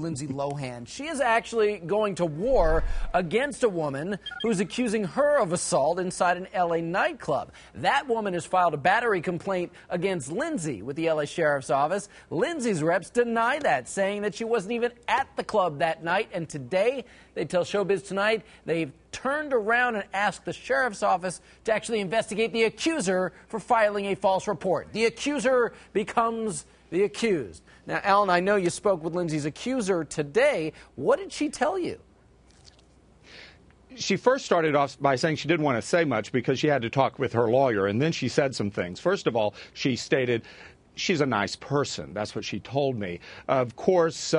Lindsay Lohan. She is actually going to war against a woman who's accusing her of assault inside an L.A. nightclub. That woman has filed a battery complaint against Lindsay with the L.A. Sheriff's Office. Lindsay's reps deny that, saying that she wasn't even at the club that night. And today, they tell Showbiz Tonight they've turned around and asked the Sheriff's Office to actually investigate the accuser for filing a false report. The accuser becomes the accused. Now, Alan, I know you spoke with Lindsay's accuser today. What did she tell you? She first started off by saying she didn't want to say much because she had to talk with her lawyer, and then she said some things. First of all, she stated she's a nice person. That's what she told me. Of course,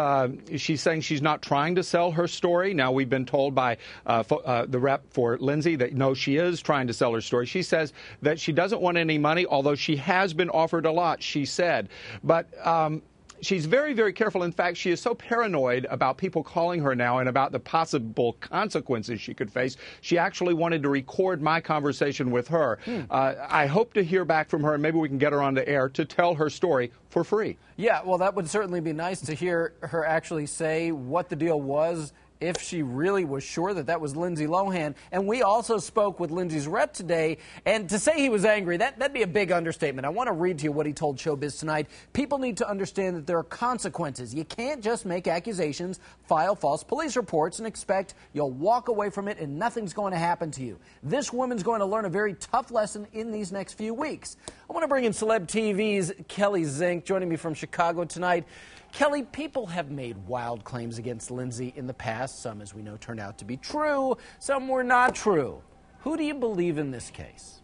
she's saying she's not trying to sell her story. Now, we've been told by the rep for Lindsay that, no, she is trying to sell her story. She says that she doesn't want any money, although she has been offered a lot, she said. But she's very, very careful. In fact, she is so paranoid about people calling her now and about the possible consequences she could face. She actually wanted to record my conversation with her. I hope to hear back from her, and maybe we can get her on the air to tell her story for free. Yeah, well, that would certainly be nice to hear her actually say what the deal was, if she really was sure that that was Lindsay Lohan. And we also spoke with Lindsay's rep today, and to say he was angry, that'd be a big understatement. I want to read to you what he told Showbiz Tonight. People need to understand that there are consequences. You can't just make accusations, file false police reports, and expect you'll walk away from it and nothing's going to happen to you. This woman's going to learn a very tough lesson in these next few weeks. I want to bring in Celeb TV's Kelly Zink, joining me from Chicago tonight. Kelly, people have made wild claims against Lindsay in the past. Some, as we know, turned out to be true. Some were not true. Who do you believe in this case?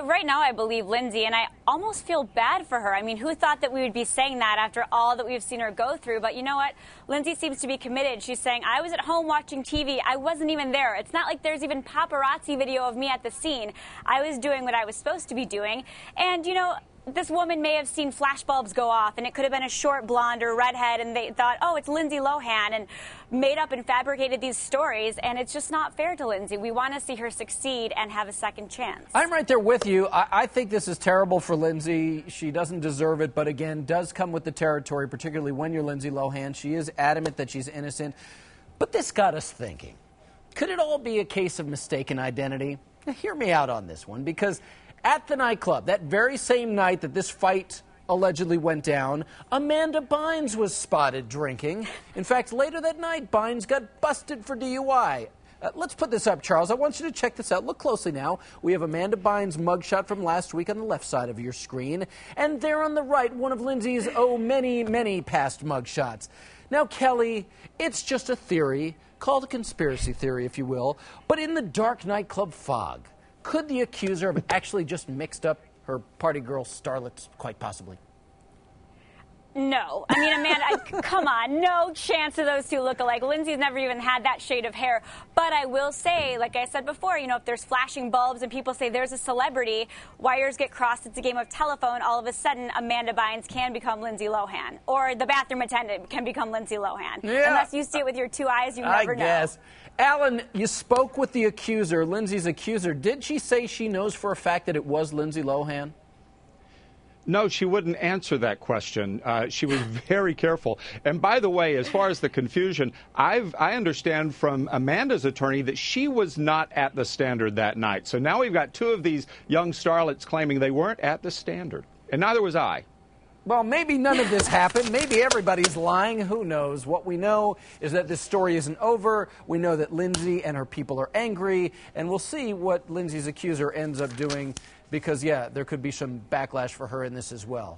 Right now, I believe Lindsay, and I almost feel bad for her. I mean, who thought that we would be saying that after all that we've seen her go through? But you know what? Lindsay seems to be committed. She's saying, I was at home watching TV. I wasn't even there. It's not like there's even paparazzi video of me at the scene. I was doing what I was supposed to be doing. And, you know, this woman may have seen flashbulbs go off, and it could have been a short blonde or redhead, and they thought, oh, it's Lindsay Lohan, and made up and fabricated these stories, and it's just not fair to Lindsay. We want to see her succeed and have a second chance. I'm right there with you. I think this is terrible for Lindsay. She doesn't deserve it, but again, does come with the territory, particularly when you're Lindsay Lohan. She is adamant that she's innocent. But this got us thinking. Could it all be a case of mistaken identity? Now, hear me out on this one, because at the nightclub, that very same night that this fight allegedly went down, Amanda Bynes was spotted drinking. In fact, later that night, Bynes got busted for DUI. Let's put this up, Charles. I want you to check this out. Look closely now. We have Amanda Bynes' mugshot from last week on the left side of your screen. And there on the right, one of Lindsay's, many, many past mugshots. Now, Kelly, it's just a theory, called a conspiracy theory, if you will, but in the dark nightclub fog, could the accuser have actually just mixed up her party girl starlets, quite possibly? No. I mean, Amanda, come on. No chance of those two look alike. Lindsay's never even had that shade of hair. But I will say, like I said before, you know, if there's flashing bulbs and people say there's a celebrity, wires get crossed, it's a game of telephone, all of a sudden Amanda Bynes can become Lindsay Lohan. Or the bathroom attendant can become Lindsay Lohan. Yeah. Unless you see it with your two eyes, you never know. I guess. Alan, you spoke with the accuser, Lindsay's accuser. Did she say she knows for a fact that it was Lindsay Lohan? No, she wouldn't answer that question. She was very careful. And by the way, as far as the confusion, I understand from Amanda's attorney that she was not at the Standard that night. So now we've got two of these young starlets claiming they weren't at the Standard. And neither was I. Well, maybe none of this happened. Maybe everybody's lying. Who knows? What we know is that this story isn't over. We know that Lindsay and her people are angry. And we'll see what Lindsay's accuser ends up doing because, yeah, there could be some backlash for her in this as well.